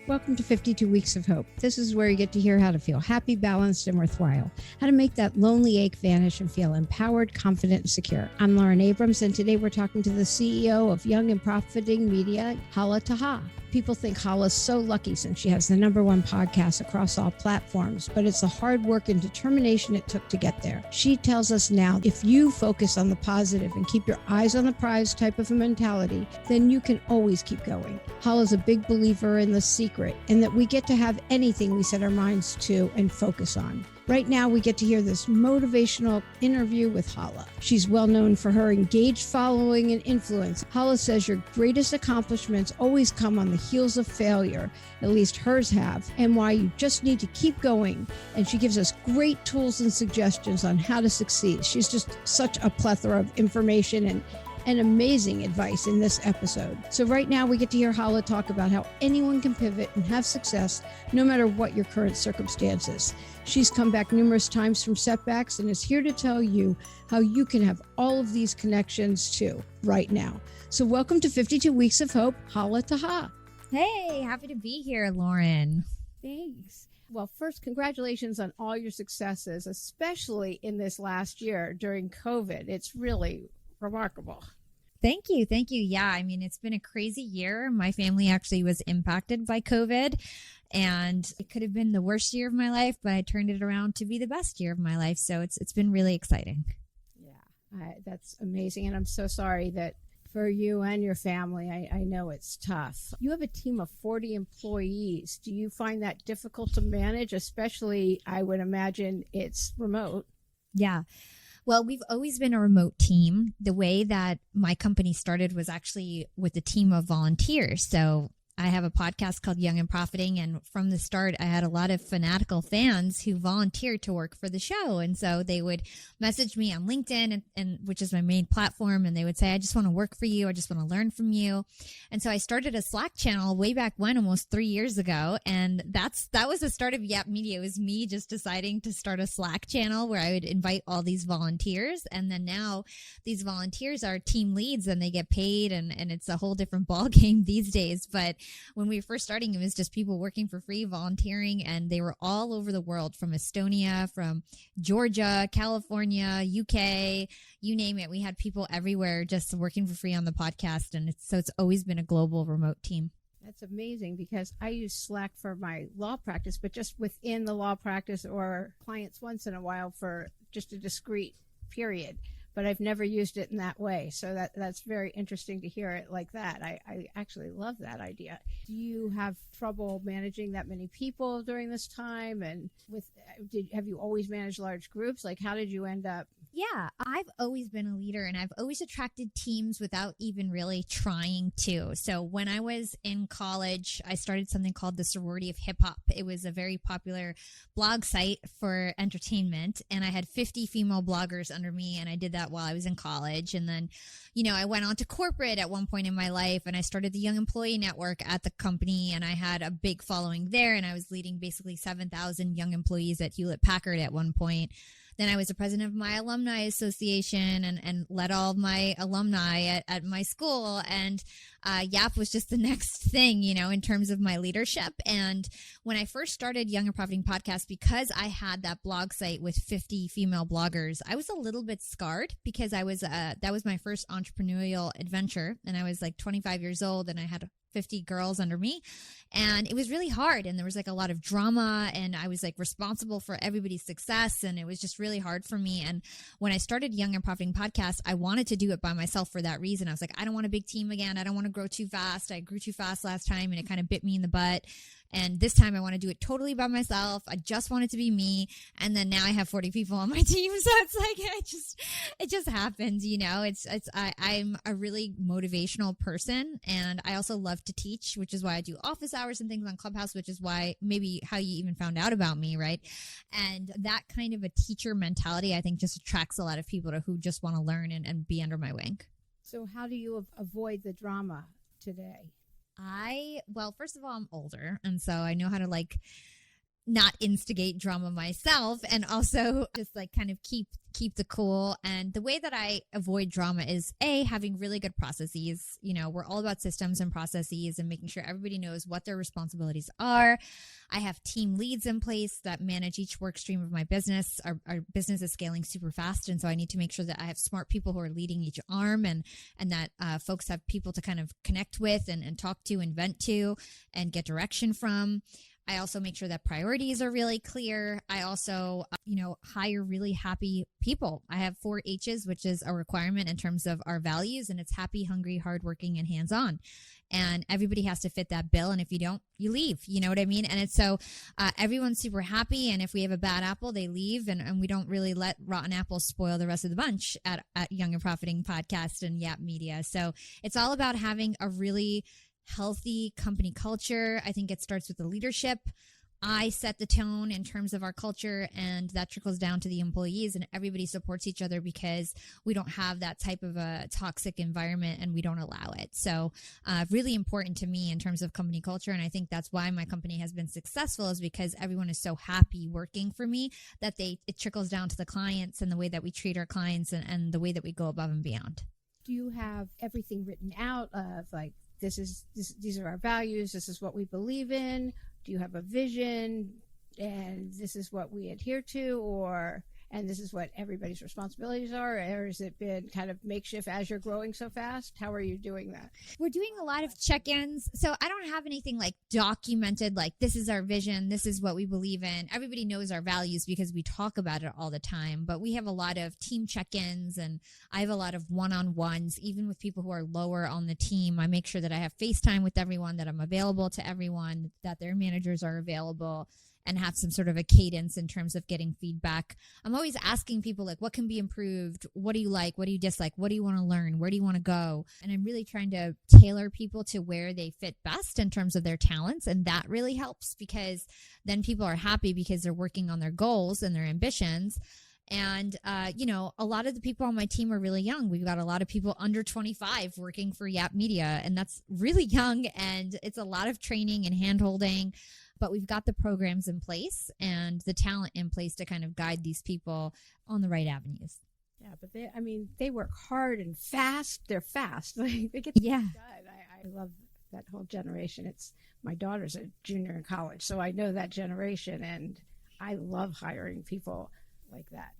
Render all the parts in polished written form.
Welcome to 52 Weeks of Hope. This is where you get to hear how to feel happy, balanced, and worthwhile. How to make that lonely ache vanish and feel empowered, confident, and secure. I'm Lauren Abrams, and today we're talking to the CEO of Young and Profiting Media, Hala Taha. People think Hala's so lucky since she has the #1 podcast across all platforms, but it's the hard work and determination it took to get there. She tells us now, if you focus on the positive and keep your eyes on the prize type of a mentality, then you can always keep going. Hala's a big believer in the secret and that we get to have anything we set our minds to and focus on. Right now, we get to hear this motivational interview with Hala. She's well known for her engaged following and influence. Hala says your greatest accomplishments always come on the heels of failure, at least hers have, and why you just need to keep going. And she gives us great tools and suggestions on how to succeed. She's just such a plethora of information and amazing advice in this episode. So right now we get to hear Hala talk about how anyone can pivot and have success no matter what your current circumstances. She's come back numerous times from setbacks and is here to tell you how you can have all of these connections too right now. So welcome to 52 Weeks of Hope, Hala Taha. Hey, happy to be here, Lauren. Thanks. Well, first, congratulations on all your successes, especially in this last year during COVID. It's really remarkable. Thank you. Yeah, I mean, it's been a crazy year. My family actually was impacted by COVID, and it could have been the worst year of my life, but I turned it around to be the best year of my life. So it's been really exciting. Yeah, that's amazing. And I'm so sorry that for you and your family, I know it's tough. You have a team of 40 employees. Do you find that difficult to manage? Especially, I would imagine it's remote. Yeah. Well, we've always been a remote team. The way that my company started was actually with a team of volunteers. So I have a podcast called Young and Profiting, and from the start, I had a lot of fanatical fans who volunteered to work for the show. And so they would message me on LinkedIn, and which is my main platform, and they would say, I just want to work for you. I just want to learn from you. And so I started a Slack channel way back when, almost 3 years ago. And that was the start of YAP Media. It was me just deciding to start a Slack channel where I would invite all these volunteers. And then now these volunteers are team leads and they get paid, and it's a whole different ball game these days. But when we were first starting, it was just people working for free, volunteering, and they were all over the world, from Estonia, from Georgia, California, UK, you name it. We had people everywhere just working for free on the podcast, and it's always been a global remote team. That's amazing, because I use Slack for my law practice, but just within the law practice or clients once in a while for just a discrete period. But I've never used it in that way. So that's very interesting to hear it like that. I actually love that idea. Do you have trouble managing that many people during this time? And have you always managed large groups? Like, how did you end up? Yeah, I've always been a leader, and I've always attracted teams without even really trying to. So when I was in college, I started something called the Sorority of Hip Hop. It was a very popular blog site for entertainment, and I had 50 female bloggers under me, and I did that while I was in college. And then, I went on to corporate at one point in my life, and I started the Young Employee Network at the company, and I had a big following there, and I was leading basically 7,000 young employees at Hewlett Packard at one point. Then I was the president of my alumni association and led all of my alumni at my school. And YAP was just the next thing, in terms of my leadership. And when I first started Young and Profiting Podcast, because I had that blog site with 50 female bloggers, I was a little bit scarred, because that was my first entrepreneurial adventure. And I was like 25 years old, and I had 50 girls under me, and it was really hard, and there was like a lot of drama, and I was like responsible for everybody's success, and it was just really hard for me. And when I started Young and Profiting Podcast, I wanted to do it by myself for that reason. I was like, I don't want a big team again. I don't want to grow too fast. I grew too fast last time, and it kind of bit me in the butt. And this time I want to do it totally by myself. I just want it to be me. And then now I have 40 people on my team. So it's like, it just happens, I'm a really motivational person. And I also love to teach, which is why I do office hours and things on Clubhouse, which is why maybe how you even found out about me, right? And that kind of a teacher mentality, I think, just attracts a lot of people who just want to learn and be under my wing. So how do you avoid the drama today? Well, first of all, I'm older, and so I know how to not instigate drama myself, and also just like kind of keep the cool. And the way that I avoid drama is having really good processes. We're all about systems and processes and making sure everybody knows what their responsibilities are. I have team leads in place that manage each work stream of my business. Our business is scaling super fast, and so I need to make sure that I have smart people who are leading each arm, and that folks have people to kind of connect with and talk to and vent to and get direction from. I also make sure that priorities are really clear. I also, hire really happy people. I have 4 H's, which is a requirement in terms of our values, and it's happy, hungry, hardworking, and hands-on. And everybody has to fit that bill. And if you don't, you leave. You know what I mean? And it's so everyone's super happy. And if we have a bad apple, they leave. And we don't really let rotten apples spoil the rest of the bunch at Young and Profiting Podcast and YAP Media. So it's all about having a really healthy company culture. I think it starts with the leadership. I set the tone in terms of our culture, and that trickles down to the employees, and everybody supports each other because we don't have that type of a toxic environment and we don't allow it. So really important to me in terms of company culture. And I think that's why my company has been successful, is because everyone is so happy working for me that it trickles down to the clients and the way that we treat our clients and the way that we go above and beyond. Do you have everything written out of like, these are our values, this is what we believe in? Do you have a vision and this is what we adhere to, and this is what everybody's responsibilities are? Or has it been kind of makeshift as you're growing so fast? How are you doing that? We're doing a lot of check-ins. So I don't have anything like documented, like this is our vision, this is what we believe in. Everybody knows our values because we talk about it all the time. But we have a lot of team check-ins, and I have a lot of one-on-ones, even with people who are lower on the team. I make sure that I have FaceTime with everyone, that I'm available to everyone, that their managers are available, and have some sort of a cadence in terms of getting feedback. I'm always asking people, like, what can be improved? What do you like? What do you dislike? What do you want to learn? Where do you want to go? And I'm really trying to tailor people to where they fit best in terms of their talents. And that really helps, because then people are happy because they're working on their goals and their ambitions. And, a lot of the people on my team are really young. We've got a lot of people under 25 working for YAP Media, and that's really young, and it's a lot of training and hand-holding. But we've got the programs in place and the talent in place to kind of guide these people on the right avenues. Yeah, but they work hard and fast. They're fast. Like, they get done. I love that whole generation. My daughter's a junior in college, so I know that generation, and I love hiring people like that.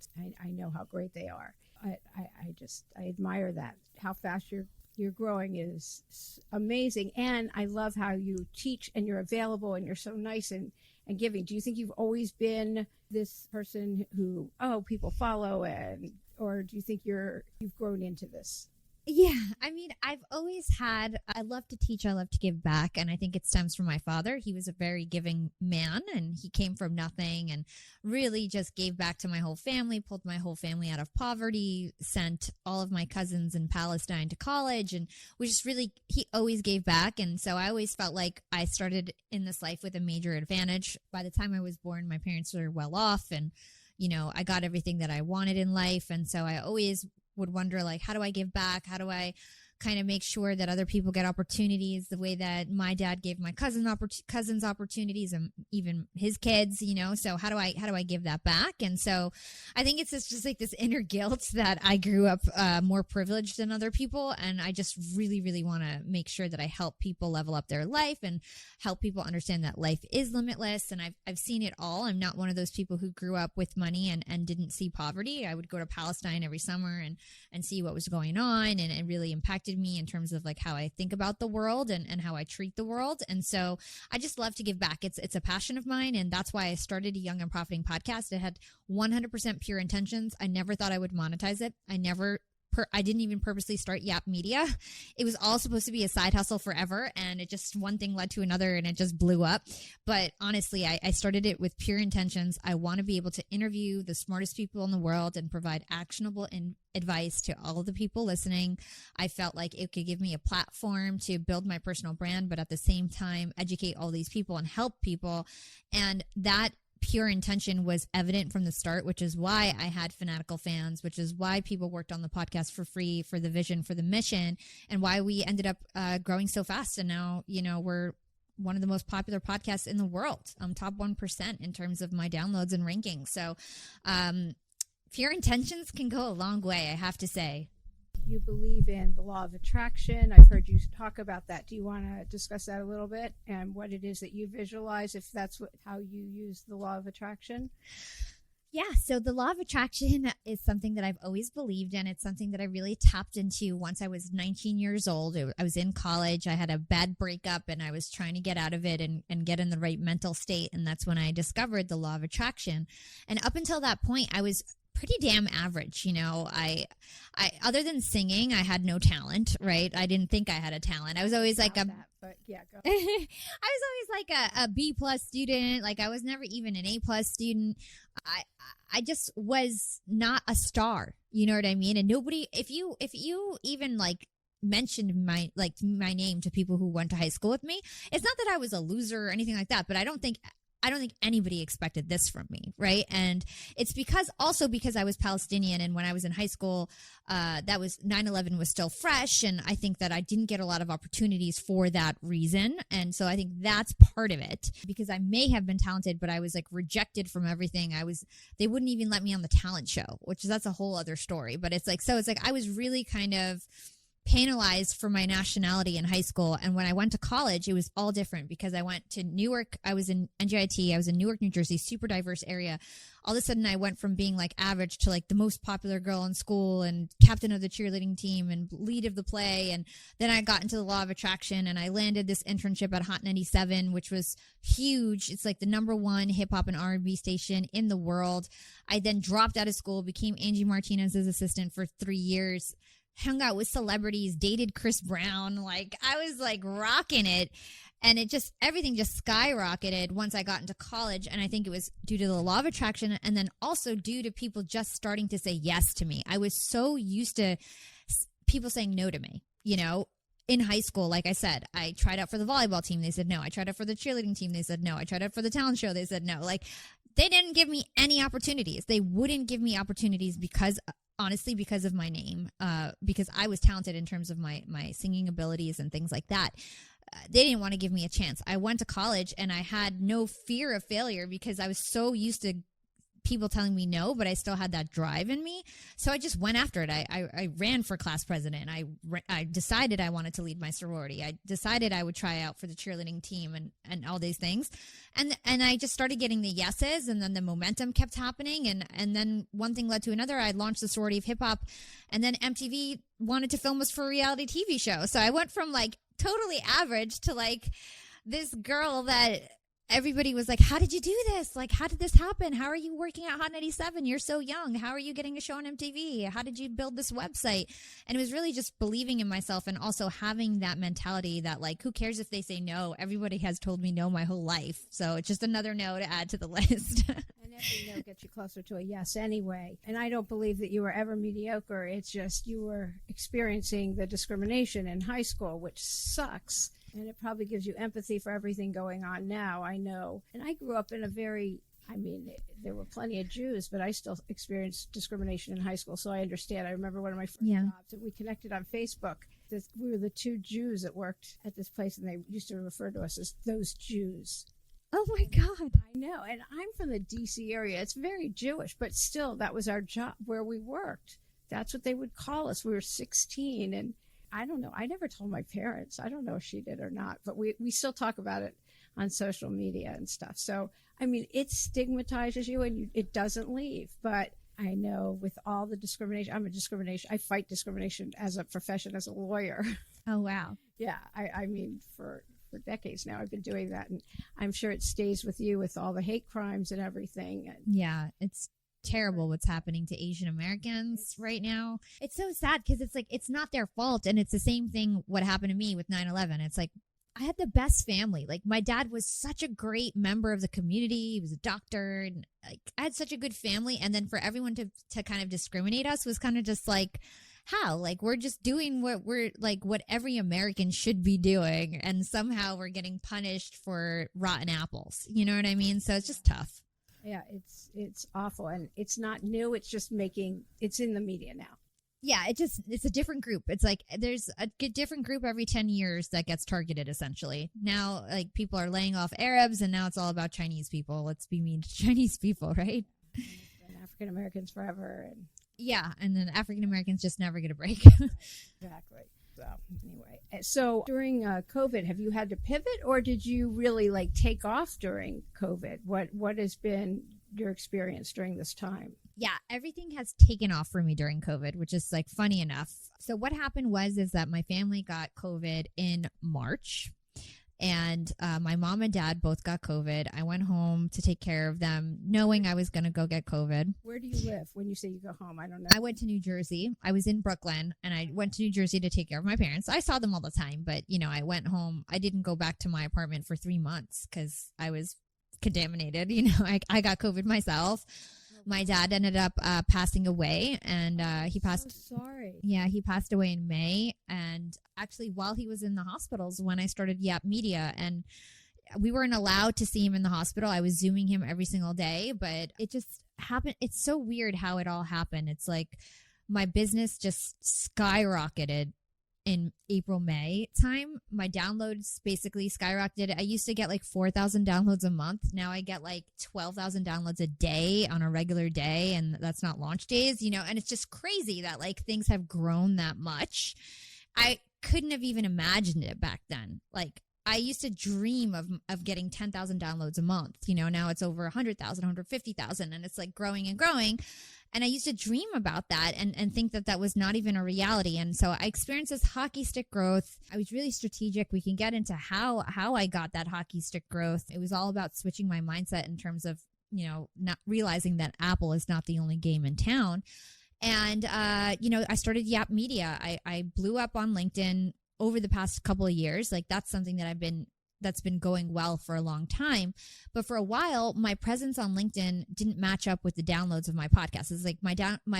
I know how great they are. I admire that. How fast you're growing is amazing. And I love how you teach and you're available and you're so nice and giving. Do you think you've always been this person who, people follow, or do you think you've grown into this? Yeah, I've always I love to teach, I love to give back, and I think it stems from my father. He was a very giving man, and he came from nothing and really just gave back to my whole family, pulled my whole family out of poverty, sent all of my cousins in Palestine to college, and he always gave back. And so I always felt like I started in this life with a major advantage. By the time I was born, my parents were well off, and, I got everything that I wanted in life. And so I always would wonder, like, how do I give back? How do I kind of make sure that other people get opportunities the way that my dad gave my cousins opportunities, and even his kids, so how do I give that back? And so I think it's just like this inner guilt that I grew up more privileged than other people, and I just really, really want to make sure that I help people level up their life and help people understand that life is limitless. And I've seen it all. I'm not one of those people who grew up with money and didn't see poverty. I would go to Palestine every summer and see what was going on, and it really impacted me in terms of like how I think about the world and how I treat the world. And so I just love to give back. It's a passion of mine, and that's why I started a Young and Profiting podcast. It had 100% pure intentions. I never thought I would monetize it. I didn't even purposely start YAP Media. It was all supposed to be a side hustle forever, and it just, one thing led to another, and it just blew up. But honestly, I started it with pure intentions. I want to be able to interview the smartest people in the world and provide actionable advice to all of the people listening. I felt like it could give me a platform to build my personal brand, but at the same time, educate all these people and help people. And that pure intention was evident from the start, which is why I had fanatical fans, which is why people worked on the podcast for free, for the vision, for the mission, and why we ended up growing so fast. And now, we're one of the most popular podcasts in the world. I'm top 1% in terms of my downloads and rankings. So pure intentions can go a long way, I have to say. You believe in the law of attraction. I've heard you talk about that. Do you want to discuss that a little bit and what it is that you visualize, if that's how you use the law of attraction? Yeah, so the law of attraction is something that I've always believed in. It's something that I really tapped into once I was 19 years old. I was in college. I had a bad breakup and I was trying to get out of it and get in the right mental state. And that's when I discovered the law of attraction. And up until that point, I was pretty damn average. You know, I other than singing, I had no talent, right? I didn't think I had a talent. I was always like but yeah, go. I was always like a B plus student. Like I was never even an A plus student. I just was not a star. You know what I mean? And nobody, if you even like mentioned my name to people who went to high school with me, it's not that I was a loser or anything like that, but I don't think anybody expected this from me, right? And it's because I was Palestinian, and when I was in high school, that was 9/11 was still fresh, and I think that I didn't get a lot of opportunities for that reason, and so I think that's part of it. Because I may have been talented, but I was like rejected from everything. They wouldn't even let me on the talent show, that's a whole other story. But it's like I was really kind of penalized for my nationality in high school. And when I went to college, it was all different because I went to Newark. I was in NJIT. I was in Newark, New Jersey, super diverse area. All of a sudden, I went from being like average to like the most popular girl in school and captain of the cheerleading team and lead of the play. And then I got into the law of attraction and I landed this internship at Hot 97, which was huge. It's like the #1 hip hop and R&B station in the world. I then dropped out of school, became Angie Martinez's assistant for 3 years, hung out with celebrities, dated Chris Brown. Like I was like rocking it. And everything just skyrocketed once I got into college. And I think it was due to the law of attraction and then also due to people just starting to say yes to me. I was so used to people saying no to me, you know. In high school, like I said, I tried out for the volleyball team. They said no. I tried out for the cheerleading team. They said no. I tried out for the talent show. They said no. Like they didn't give me any opportunities. They wouldn't give me opportunities because of my name, because I was talented in terms of my singing abilities and things like that. They didn't want to give me a chance. I went to college and I had no fear of failure because I was so used to people telling me no, but I still had that drive in me. So I just went after it. I ran for class president. I decided I wanted to lead my sorority. I decided I would try out for the cheerleading team and all these things. And I just started getting the yeses, and then the momentum kept happening. And then one thing led to another. I launched the sorority of hip hop, and then MTV wanted to film us for a reality TV show. So I went from like totally average to like this girl that everybody was like, how did you do this? Like, how did this happen? How are you working at Hot 97? You're so young. How are you getting a show on MTV? How did you build this website? And it was really just believing in myself and also having that mentality that, like, who cares if they say no? Everybody has told me no my whole life. So it's just another no to add to the list. And every no gets you closer to a yes anyway. And I don't believe that you were ever mediocre. It's just you were experiencing the discrimination in high school, which sucks. And it probably gives you empathy for everything going on now, I know. And I grew up in there were plenty of Jews, but I still experienced discrimination in high school, so I understand. I remember one of my first jobs, and we connected on Facebook. We were the two Jews that worked at this place, and they used to refer to us as those Jews. Oh, my God. I know. And I'm from the D.C. area. It's very Jewish, but still, that was our job where we worked. That's what they would call us. We were 16, and I don't know. I never told my parents. I don't know if she did or not, but we still talk about it on social media and stuff. So, I mean, it stigmatizes you and it doesn't leave. But I know with all the discrimination, I fight discrimination as a profession, as a lawyer. Oh, wow. Yeah. I mean, for decades now, I've been doing that. And I'm sure it stays with you with all the hate crimes and everything. Yeah, it's terrible what's happening to Asian Americans right now. It's so sad because it's like it's not their fault, and it's the same thing what happened to me with 9/11. It's like I had the best family. Like my dad was such a great member of the community. He was a doctor, and like I had such a good family. And then for everyone to kind of discriminate us was kind of just like, how? Like we're just doing what every American should be doing, and somehow we're getting punished for rotten apples. You know what I mean? So it's just tough. Yeah, it's awful, and it's not new. It's just it's in the media now. Yeah, it's a different group. It's like there's a different group every 10 years that gets targeted essentially. Now, like people are laying off Arabs and now it's all about Chinese people. Let's be mean to Chinese people, right? And African Americans forever. And Yeah, and then African Americans just never get a break. exactly. So anyway, so during COVID, have you had to pivot, or did you really like take off during COVID? What has been your experience during this time? Yeah, everything has taken off for me during COVID, which is like funny enough. So what happened is that my family got COVID in March, and my mom and dad both got COVID. I went home to take care of them, knowing I was going to go get COVID. Where do you live when you say you go home? I don't know. I went to New Jersey. I was in Brooklyn, and I went to New Jersey to take care of my parents. I saw them all the time, but, I went home. I didn't go back to my apartment for 3 months because I was contaminated. I got COVID myself. My dad ended up passing away, and he passed. So sorry. Yeah, he passed away in May, and actually, while he was in the hospitals, when I started YAP Media, and we weren't allowed to see him in the hospital. I was Zooming him every single day, but it just happened. It's so weird how it all happened. It's like my business just skyrocketed in April, May time. My downloads basically skyrocketed. I used to get like 4,000 downloads a month. Now I get like 12,000 downloads a day on a regular day. And that's not launch days, and it's just crazy that like things have grown that much. I couldn't have even imagined it back then. Like I used to dream of getting 10,000 downloads a month. Now it's over 100,000, 150,000, and it's like growing and growing. And I used to dream about that and think that was not even a reality. And so I experienced this hockey stick growth. I was really strategic. We can get into how I got that hockey stick growth. It was all about switching my mindset in terms of, not realizing that Apple is not the only game in town. And, I started YAP Media. I blew up on LinkedIn over the past couple of years. Like that's something that that's been going well for a long time. But for a while, my presence on LinkedIn didn't match up with the downloads of my podcast. It's like my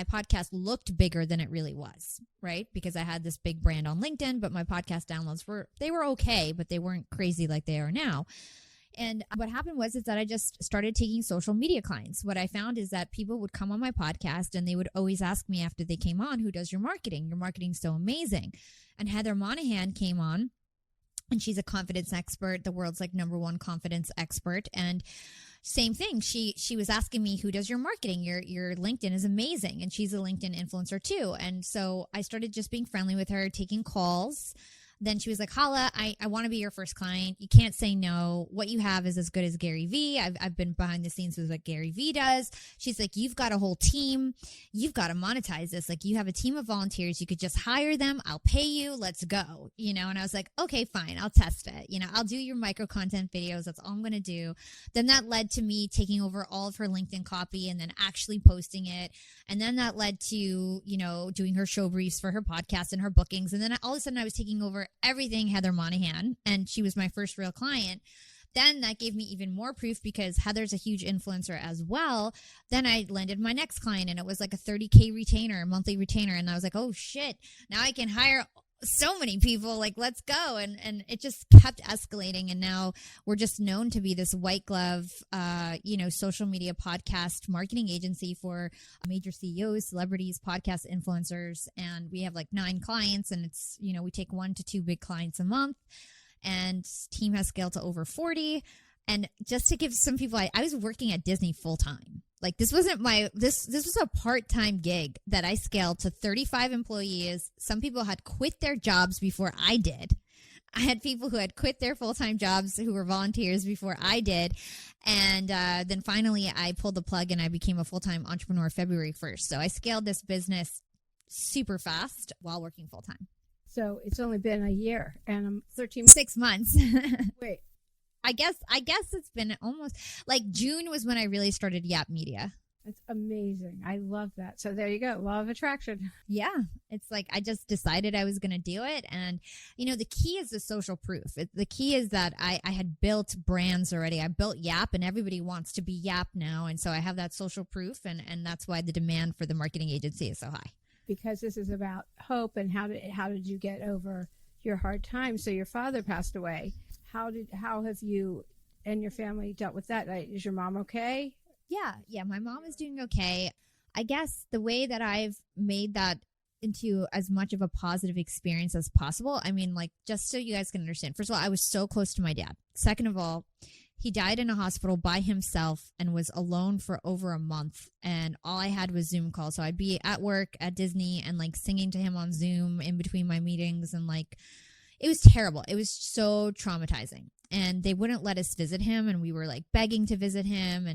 podcast looked bigger than it really was, right? Because I had this big brand on LinkedIn, but my podcast downloads were okay, but they weren't crazy like they are now. And what happened is that I just started taking social media clients. What I found is that people would come on my podcast and they would always ask me after they came on, who does your marketing? Your marketing's so amazing. And Heather Monahan came on, and she's a confidence expert, the world's like #1 confidence expert. And same thing. She was asking me, who does your marketing? Your LinkedIn is amazing. And she's a LinkedIn influencer too. And so I started just being friendly with her, taking calls. Then she was like, Hala, I want to be your first client. You can't say no. What you have is as good as Gary Vee. I've been behind the scenes with what Gary Vee does. She's like, you've got a whole team. You've got to monetize this. Like you have a team of volunteers. You could just hire them. I'll pay you. Let's go. And I was like, okay, fine. I'll test it. I'll do your micro content videos. That's all I'm going to do. Then that led to me taking over all of her LinkedIn copy and then actually posting it. And then that led to, doing her show briefs for her podcast and her bookings. And then all of a sudden I was taking over everything Heather Monahan, and she was my first real client. Then that gave me even more proof because Heather's a huge influencer as well. Then I landed my next client, and it was like a 30K retainer, monthly retainer. And I was like, oh shit, now I can hire so many people, like let's go. And it just kept escalating. And now we're just known to be this white glove, social media podcast marketing agency for major CEOs, celebrities, podcast influencers. And we have like 9 clients, and it's, we take 1 to 2 big clients a month, and team has scaled to over 40. And just to give some people, I was working at Disney full time. Like this wasn't this was a part-time gig that I scaled to 35 employees. Some people had quit their jobs before I did. I had people who had quit their full-time jobs who were volunteers before I did. And then finally I pulled the plug and I became a full-time entrepreneur February 1st. So I scaled this business super fast while working full-time. So it's only been a year and 6 months. Wait. I guess it's been almost like June was when I really started YAP Media. That's amazing. I love that. So there you go. Law of attraction. Yeah. It's like I just decided I was going to do it. And, the key is the social proof. The key is that I had built brands already. I built YAP, and everybody wants to be YAP now. And so I have that social proof. And that's why the demand for the marketing agency is so high. Because this is about hope and how did you get over your hard time? So your father passed away. How have you and your family dealt with that? Is your mom okay? Yeah, my mom is doing okay. I guess the way that I've made that into as much of a positive experience as possible. I mean, like, just so you guys can understand. First of all, I was so close to my dad. Second of all, he died in a hospital by himself and was alone for over a month. And all I had was Zoom calls. So I'd be at work at Disney and like singing to him on Zoom in between my meetings. And like, it was terrible. It was so traumatizing. And they wouldn't let us visit him. And we were like begging to visit him.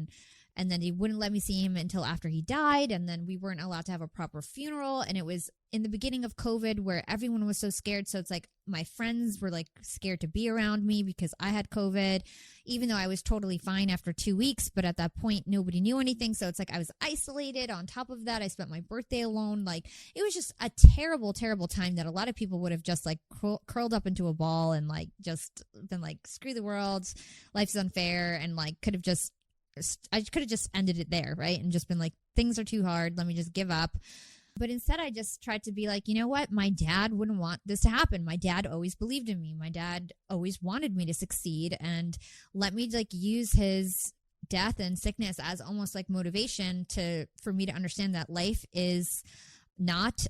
And then they wouldn't let me see him until after he died. And then we weren't allowed to have a proper funeral. And it was in the beginning of COVID where everyone was so scared. So it's like my friends were like scared to be around me because I had COVID, even though I was totally fine after 2 weeks. But at that point, nobody knew anything. So it's like I was isolated. On top of that, I spent my birthday alone. Like, it was just a terrible, terrible time that a lot of people would have just like curled up into a ball and like just been like, screw the world, life's unfair, and like I could have just ended it there, right? And just been like, things are too hard. Let me just give up. But instead, I just tried to be like, you know what? My dad wouldn't want this to happen. My dad always believed in me. My dad always wanted me to succeed. And let me like use his death and sickness as almost like motivation for me to understand that life is not,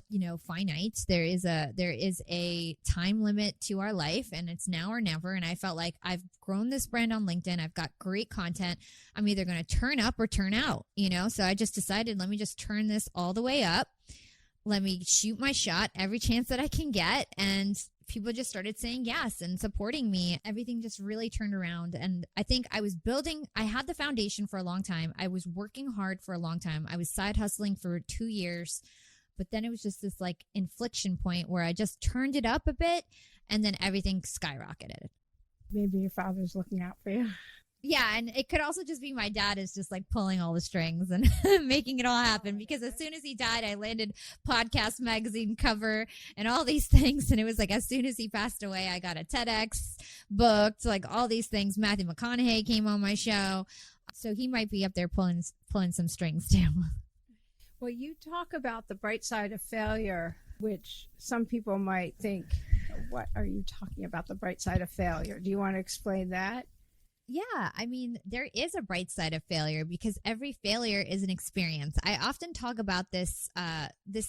finite. There is a time limit to our life, and it's now or never. And I felt like I've grown this brand on LinkedIn. I've got great content. I'm either going to turn up or turn out, So I just decided, let me just turn this all the way up. Let me shoot my shot every chance that I can get. And people just started saying yes and supporting me. Everything just really turned around. And I think I had the foundation for a long time. I was working hard for a long time. I was side hustling for 2 years. But then it was just this like inflection point where I just turned it up a bit, and then everything skyrocketed. Maybe your father's looking out for you. Yeah, and it could also just be my dad is just like pulling all the strings and making it all happen, because as soon as he died, I landed Podcast Magazine cover and all these things. And it was like, as soon as he passed away, I got a TEDx booked, like all these things. Matthew Mcconaughey came on my show. So he might be up there pulling some strings too. Well, you talk about the bright side of failure, which some people might think, what are you talking about, the bright side of failure? Do you want to explain that? Yeah, I mean, there is a bright side of failure because every failure is an experience. I often talk about this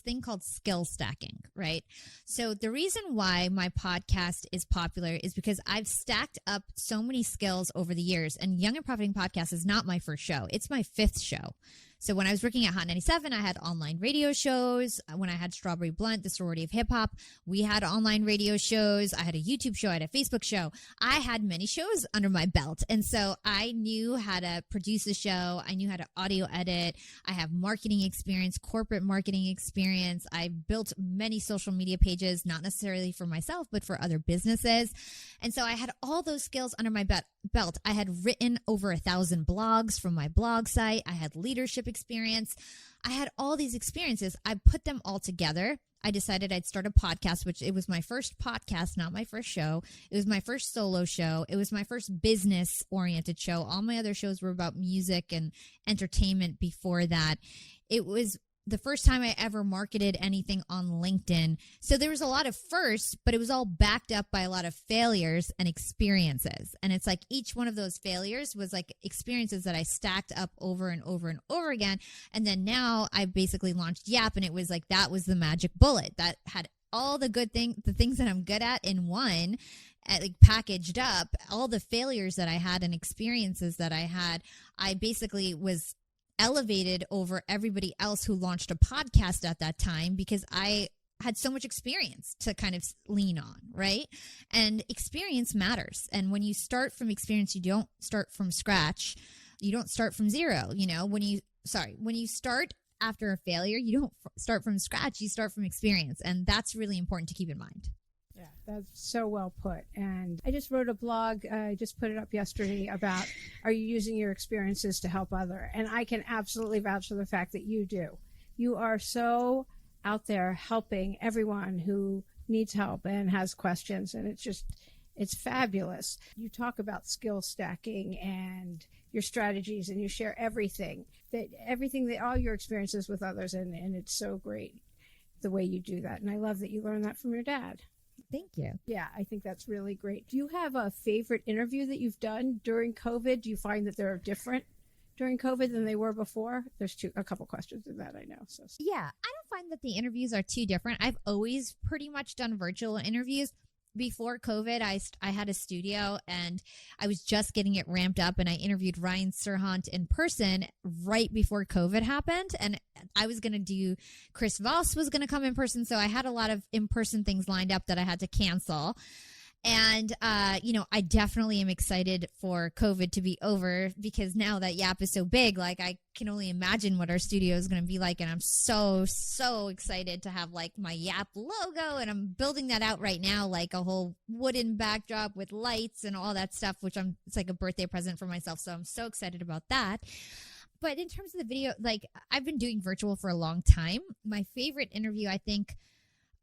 thing called skill stacking, right? So the reason why my podcast is popular is because I've stacked up so many skills over the years. And Young and Profiting Podcast is not my first show. It's my 5th show. So when I was working at Hot 97, I had online radio shows. When I had Strawberry Blunt, the sorority of hip hop, we had online radio shows. I had a YouTube show. I had a Facebook show. I had many shows under my belt. And so I knew how to produce a show. I knew how to audio edit. I have marketing experience, corporate marketing experience. I built many social media pages, not necessarily for myself, but for other businesses. And so I had all those skills under my belt. I had written over 1,000 blogs from my blog site. I had leadership experience. I had all these experiences. I put them all together. I decided I'd start a podcast, which it was my first podcast, not my first show. It was my first solo show. It was my first business-oriented show. All my other shows were about music and entertainment before that. It was the first time I ever marketed anything on LinkedIn. So there was a lot of firsts, but it was all backed up by a lot of failures and experiences. And it's like each one of those failures was like experiences that I stacked up over and over and over again. And then now I basically launched YAP, and it was like that was the magic bullet that had all the things that I'm good at in one, like packaged up. All the failures that I had and experiences that I had, I basically was elevated over everybody else who launched a podcast at that time because I had so much experience to kind of lean on, right? And experience matters. And when you start from experience, you don't start from scratch. You don't start from zero. When you start after a failure, you don't start from scratch. You start from experience. And that's really important to keep in mind. Yeah, that's so well put. And I just wrote a blog, I just put it up yesterday about, are you using your experiences to help other? And I can absolutely vouch for the fact that you do. You are so out there helping everyone who needs help and has questions. And it's fabulous. You talk about skill stacking and your strategies, and you share everything, all your experiences with others. And it's so great the way you do that. And I love that you learned that from your dad. Thank you. Yeah, I think that's really great. Do you have a favorite interview that you've done during COVID? Do you find that they're different during COVID than they were before? There's a couple questions in that, I know. So Yeah, I don't find that the interviews are too different. I've always pretty much done virtual interviews. Before COVID, I had a studio and I was just getting it ramped up, and I interviewed Ryan Serhant in person right before COVID happened. And I was going to do, Chris Voss was going to come in person. So I had a lot of in-person things lined up that I had to cancel. And, I definitely am excited for COVID to be over, because now that YAP is so big, like I can only imagine what our studio is going to be like. And I'm so, so excited to have like my YAP logo, and I'm building that out right now, like a whole wooden backdrop with lights and all that stuff, which it's like a birthday present for myself. So I'm so excited about that. But in terms of the video, like I've been doing virtual for a long time. My favorite interview, I think,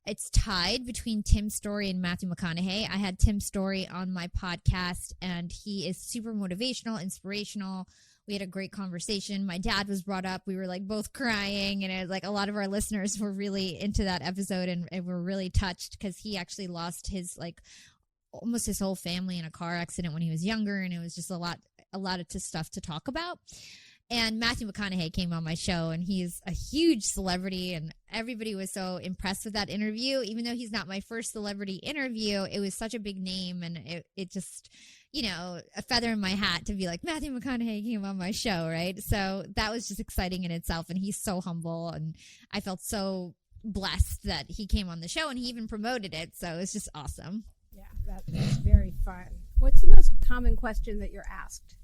it's tied between Tim Story and Matthew Mcconaughey. I had Tim Story on my podcast, and he is super motivational, inspirational. We had a great conversation. My dad was brought up. We were like both crying, and it was like a lot of our listeners were really into that episode and were really touched, because he actually lost his almost his whole family in a car accident when he was younger, and it was just a lot of stuff to talk about. And Matthew Mcconaughey came on my show, and he's a huge celebrity, and everybody was so impressed with that interview. Even though he's not my first celebrity interview, it was such a big name, and it just, a feather in my hat to be like, Matthew McConaughey came on my show, right? So that was just exciting in itself, and he's so humble, and I felt so blessed that he came on the show, and he even promoted it, so it's just awesome. Yeah, that is very fun. What's the most common question that you're asked?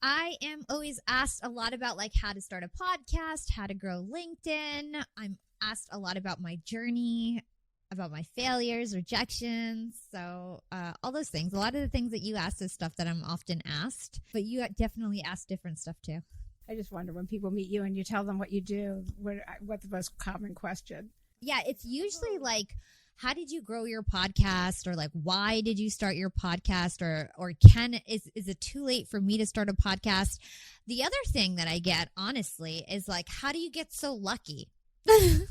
I am always asked a lot about like how to start a podcast, how to grow LinkedIn. I'm asked a lot about my journey, about my failures, rejections. So all those things. A lot of the things that you ask is stuff that I'm often asked, but you definitely ask different stuff too. I just wonder, when people meet you and you tell them what you do, what's the most common question? Yeah, it's usually like, how did you grow your podcast, or like, why did you start your podcast, or is it too late for me to start a podcast? The other thing that I get, honestly, is like, how do you get so lucky? And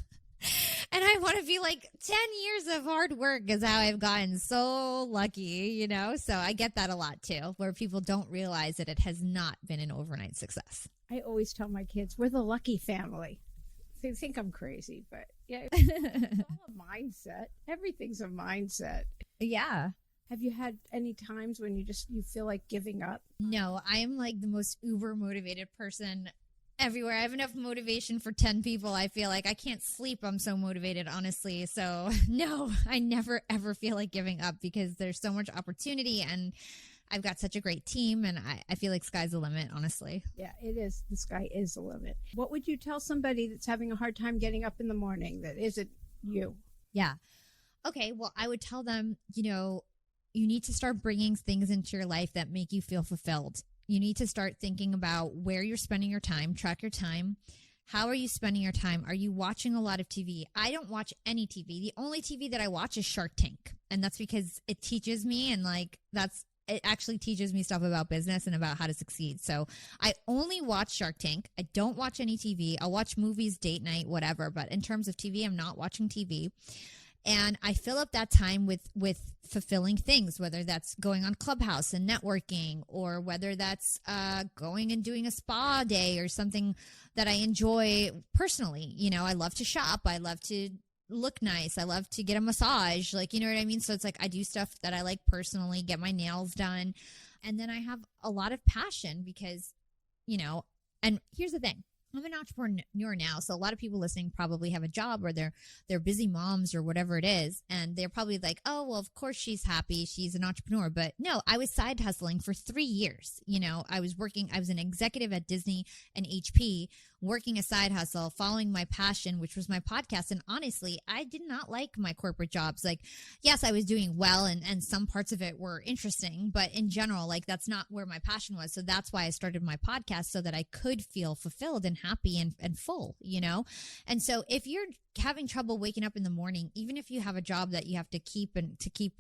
I want to be like, 10 years of hard work is how I've gotten so lucky, So I get that a lot too, where people don't realize that it has not been an overnight success. I always tell my kids, we're the lucky family. They think I'm crazy, but yeah, it's all a mindset. Everything's a mindset. Yeah. Have you had any times when you feel like giving up? No, I am like the most uber motivated person everywhere. I have enough motivation for 10 people. I feel like I can't sleep. I'm so motivated, honestly. So no, I never, ever feel like giving up, because there's so much opportunity, and I've got such a great team, and I feel like sky's the limit, honestly. Yeah, it is. The sky is the limit. What would you tell somebody that's having a hard time getting up in the morning that isn't you? Yeah. Okay, well, I would tell them, you need to start bringing things into your life that make you feel fulfilled. You need to start thinking about where you're spending your time, track your time. How are you spending your time? Are you watching a lot of TV? I don't watch any TV. The only TV that I watch is Shark Tank, and that's because it teaches me, and it actually teaches me stuff about business and about how to succeed. So I only watch Shark Tank. I don't watch any TV. I'll watch movies, date night, whatever. But in terms of TV, I'm not watching TV. And I fill up that time with fulfilling things, whether that's going on Clubhouse and networking, or whether that's going and doing a spa day or something that I enjoy personally. I love to shop. I love to look nice. I love to get a massage, you know what I mean? So it's like I do stuff that I like personally, get my nails done. And then I have a lot of passion because, and here's the thing. I'm an entrepreneur now, so a lot of people listening probably have a job, or they're busy moms or whatever it is, and they're probably like, oh, well, of course she's happy, she's an entrepreneur. But no, I was side hustling for 3 years. I was an executive at Disney and HP, working a side hustle, following my passion, which was my podcast. And honestly, I did not like my corporate jobs. Yes, I was doing well, and some parts of it were interesting, but in general, that's not where my passion was. So that's why I started my podcast, so that I could feel fulfilled and happy and full, And so if you're having trouble waking up in the morning, even if you have a job that you have to keep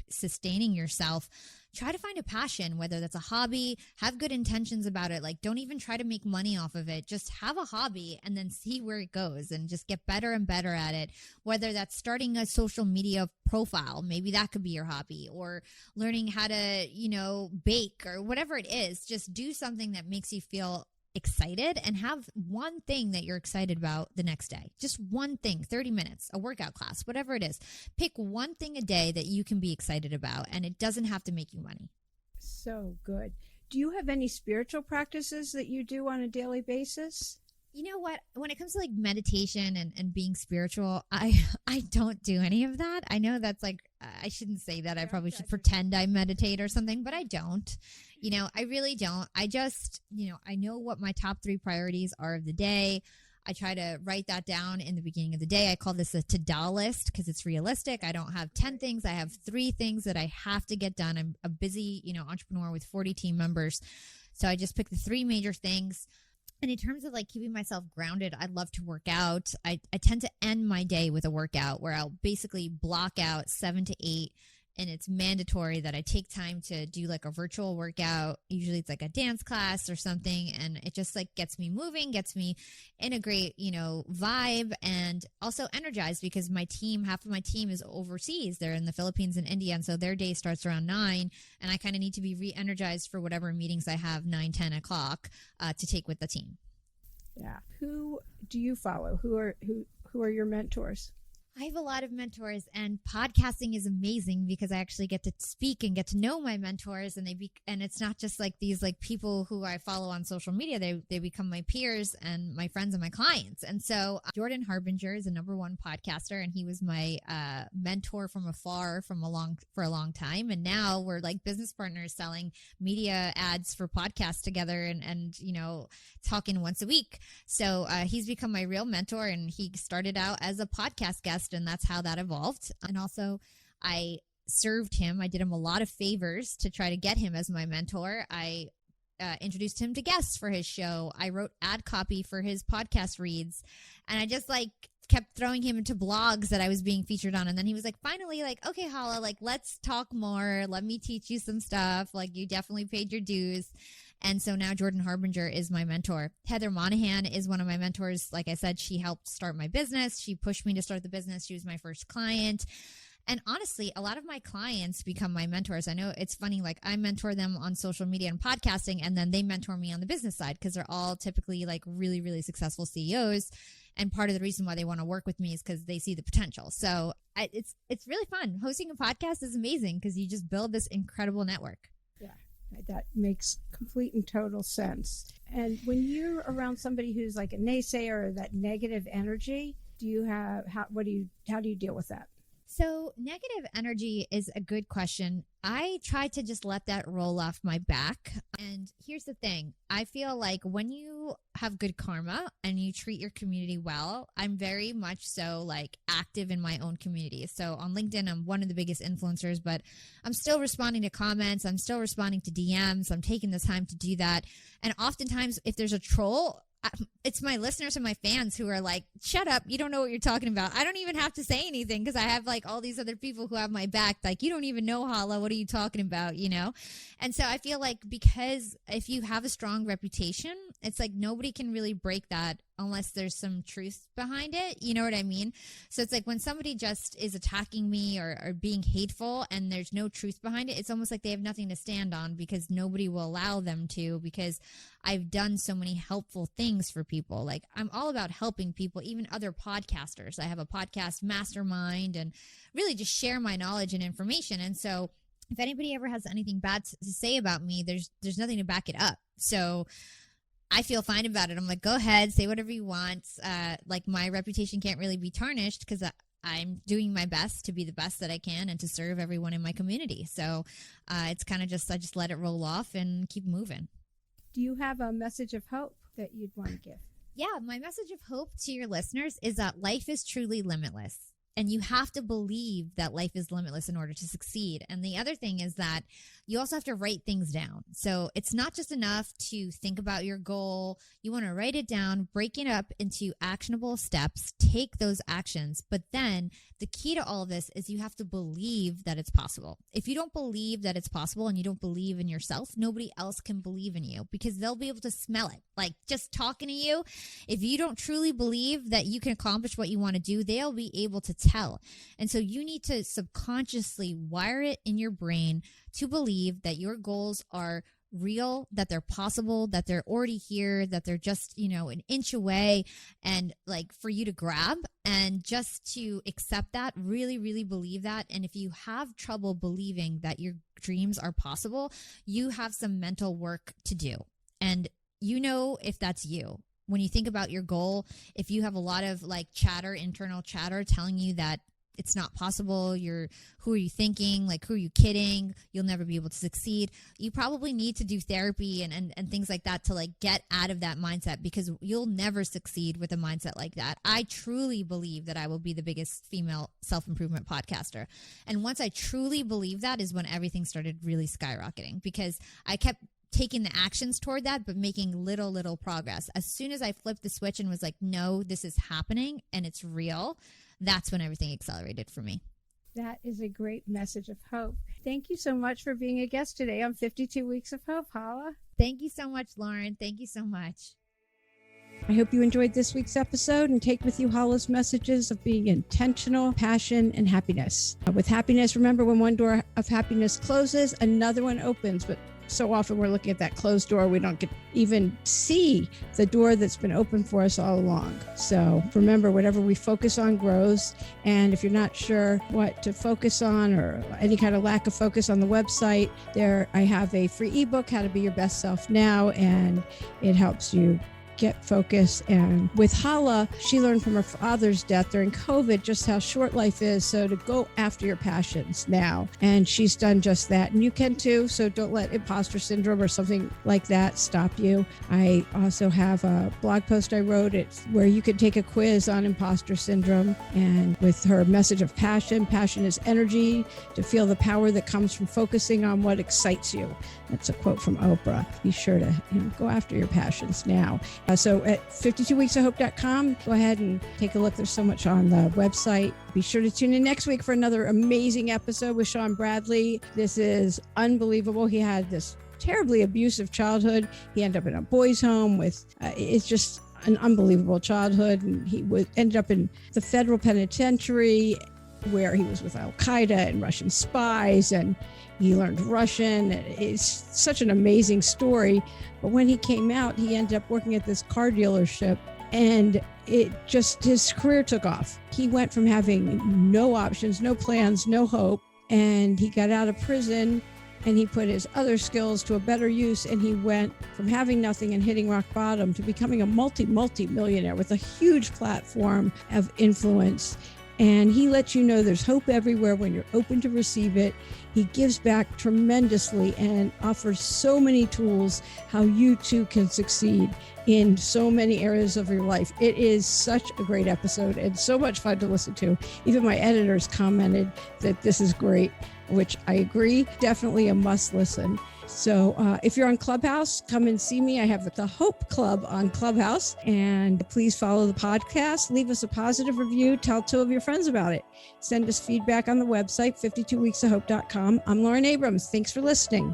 sustaining yourself, try to find a passion, whether that's a hobby, have good intentions about it. Don't even try to make money off of it. Just have a hobby and then see where it goes, and just get better and better at it. Whether that's starting a social media profile, maybe that could be your hobby, or learning how to, bake, or whatever it is. Just do something that makes you feel excited and have one thing that you're excited about the next day. Just one thing, 30 minutes, a workout class, whatever it is. Pick one thing a day that you can be excited about, and it doesn't have to make you money. So good. Do you have any spiritual practices that you do on a daily basis? You know what? When it comes to like meditation and being spiritual, I don't do any of that. I know that's like, I shouldn't say that. I probably should pretend I meditate or something, but I don't. You know, I really don't. I just, I know what my top 3 priorities are of the day. I try to write that down in the beginning of the day. I call this a to-do list because it's realistic. I don't have 10 things. I have 3 things that I have to get done. I'm a busy, entrepreneur with 40 team members. So I just pick the 3 major things. And in terms of like keeping myself grounded, I love to work out. I tend to end my day with a workout where I'll basically block out 7 to 8. And it's mandatory that I take time to do like a virtual workout. Usually it's like a dance class or something. And it just like gets me moving, gets me in a great, vibe, and also energized because my team, half of my team is overseas. They're in the Philippines and India. And so their day starts around 9. And I kind of need to be re-energized for whatever meetings I have 9, 10 o'clock to take with the team. Yeah. Who do you follow? Who are your mentors? I have a lot of mentors, and podcasting is amazing because I actually get to speak and get to know my mentors, and and it's not just like these like people who I follow on social media. They become my peers and my friends and my clients. And so Jordan Harbinger is a #1 podcaster, and he was my mentor from afar for a long time. And now we're like business partners selling media ads for podcasts together and talking once a week. So he's become my real mentor, and he started out as a podcast guest, and that's how that evolved. And also I served him. I did him a lot of favors to try to get him as my mentor. I introduced him to guests for his show. I wrote ad copy for his podcast reads, and I just like kept throwing him into blogs that I was being featured on. And then he was like, finally, like, okay, Hala, like, let's talk more. Let me teach you some stuff. Like, you definitely paid your dues. And so now Jordan Harbinger is my mentor. Heather Monahan is one of my mentors. Like I said, she helped start my business. She pushed me to start the business. She was my first client. And honestly, a lot of my clients become my mentors. I know it's funny, like I mentor them on social media and podcasting, and then they mentor me on the business side because they're all typically like really, really successful CEOs. And part of the reason why they want to work with me is because they see the potential. So it's really fun. Hosting a podcast is amazing because you just build this incredible network. Yeah. That makes complete and total sense. And when you're around somebody who's like a naysayer or that negative energy, how do you deal with that? So negative energy is a good question. I try to just let that roll off my back. And here's the thing. I feel like when you have good karma and you treat your community well, I'm very much so like active in my own community. So on LinkedIn, I'm one of the biggest influencers, but I'm still responding to comments. I'm still responding to DMs. I'm taking the time to do that. And oftentimes if there's a troll, it's my listeners and my fans who are like, shut up, you don't know what you're talking about. I don't even have to say anything because I have like all these other people who have my back. Like, you don't even know, Hala, what are you talking about, And so I feel like because if you have a strong reputation, it's like nobody can really break that unless there's some truth behind it. You know what I mean? So it's like when somebody just is attacking me or being hateful and there's no truth behind it, it's almost like they have nothing to stand on because nobody will allow them to, because I've done so many helpful things for people. Like I'm all about helping people, even other podcasters. I have a podcast mastermind and really just share my knowledge and information. And so if anybody ever has anything bad to say about me, there's nothing to back it up. So I feel fine about it. I'm like, go ahead, say whatever you want. Like my reputation can't really be tarnished because I'm doing my best to be the best that I can and to serve everyone in my community. So it's kind of just, I just let it roll off and keep moving. Do you have a message of hope that you'd want to give? Yeah, my message of hope to your listeners is that life is truly limitless. And you have to believe that life is limitless in order to succeed. And the other thing is that you also have to write things down. So it's not just enough to think about your goal. You want to write it down, break it up into actionable steps, take those actions. But then the key to all of this is you have to believe that it's possible. If you don't believe that it's possible and you don't believe in yourself, nobody else can believe in you because they'll be able to smell it. Like just talking to you, if you don't truly believe that you can accomplish what you want to do, they'll be able to tell. And so you need to subconsciously wire it in your brain to believe that your goals are real, that they're possible, that they're already here, that they're just, an inch away, and like for you to grab and just to accept that, really, really believe that. And if you have trouble believing that your dreams are possible, you have some mental work to do. And if that's you. When you think about your goal, if you have a lot of like internal chatter telling you that it's not possible, who are you thinking? Like, who are you kidding? You'll never be able to succeed. You probably need to do therapy and things like that to like get out of that mindset, because you'll never succeed with a mindset like that. I truly believe that I will be the biggest female self-improvement podcaster. And once I truly believe that is when everything started really skyrocketing, because I kept taking the actions toward that, but making little progress. As soon as I flipped the switch and was like, no, this is happening and it's real, that's when everything accelerated for me. That is a great message of hope. Thank you so much for being a guest today on 52 Weeks of Hope, Hala. Thank you so much, Lauren. Thank you so much. I hope you enjoyed this week's episode and take with you Hala's messages of being intentional, passion, and happiness. With happiness, remember, when one door of happiness closes, another one opens. But so often we're looking at that closed door. We don't even see the door that's been open for us all along. So remember, whatever we focus on grows. And if you're not sure what to focus on or any kind of lack of focus on the website, there I have a free ebook, How to Be Your Best Self Now, and it helps you get focus. And with Hala, she learned from her father's death during COVID just how short life is. So to go after your passions now. And she's done just that. And you can too. So don't let imposter syndrome or something like that stop you. I also have a blog post I wrote where you can take a quiz on imposter syndrome. And with her message of passion is energy, to feel the power that comes from focusing on what excites you. That's a quote from Oprah. Be sure to go after your passions now. So at 52weeksofhope.com, go ahead and take a look. There's so much on the website. Be sure to tune in next week for another amazing episode with Sean Bradley. This is unbelievable. He had this terribly abusive childhood. He ended up in a boys' home with, it's just an unbelievable childhood. And he ended up in the federal penitentiary where he was with Al-Qaeda and Russian spies, and he learned Russian. It's such an amazing story. But when he came out, he ended up working at this car dealership, and his career took off. He went from having no options, no plans, no hope, and he got out of prison and he put his other skills to a better use, and he went from having nothing and hitting rock bottom to becoming a multi-millionaire with a huge platform of influence. And he lets you know there's hope everywhere when you're open to receive it. He gives back tremendously and offers so many tools how you too can succeed in so many areas of your life. It is such a great episode and so much fun to listen to. Even my editors commented that this is great, which I agree, definitely a must listen. So if you're on Clubhouse, come and see me. I have the Hope Club on Clubhouse, and please follow the podcast. Leave us a positive review. Tell 2 of your friends about it. Send us feedback on the website, 52weeksofhope.com. I'm Lauren Abrams. Thanks for listening.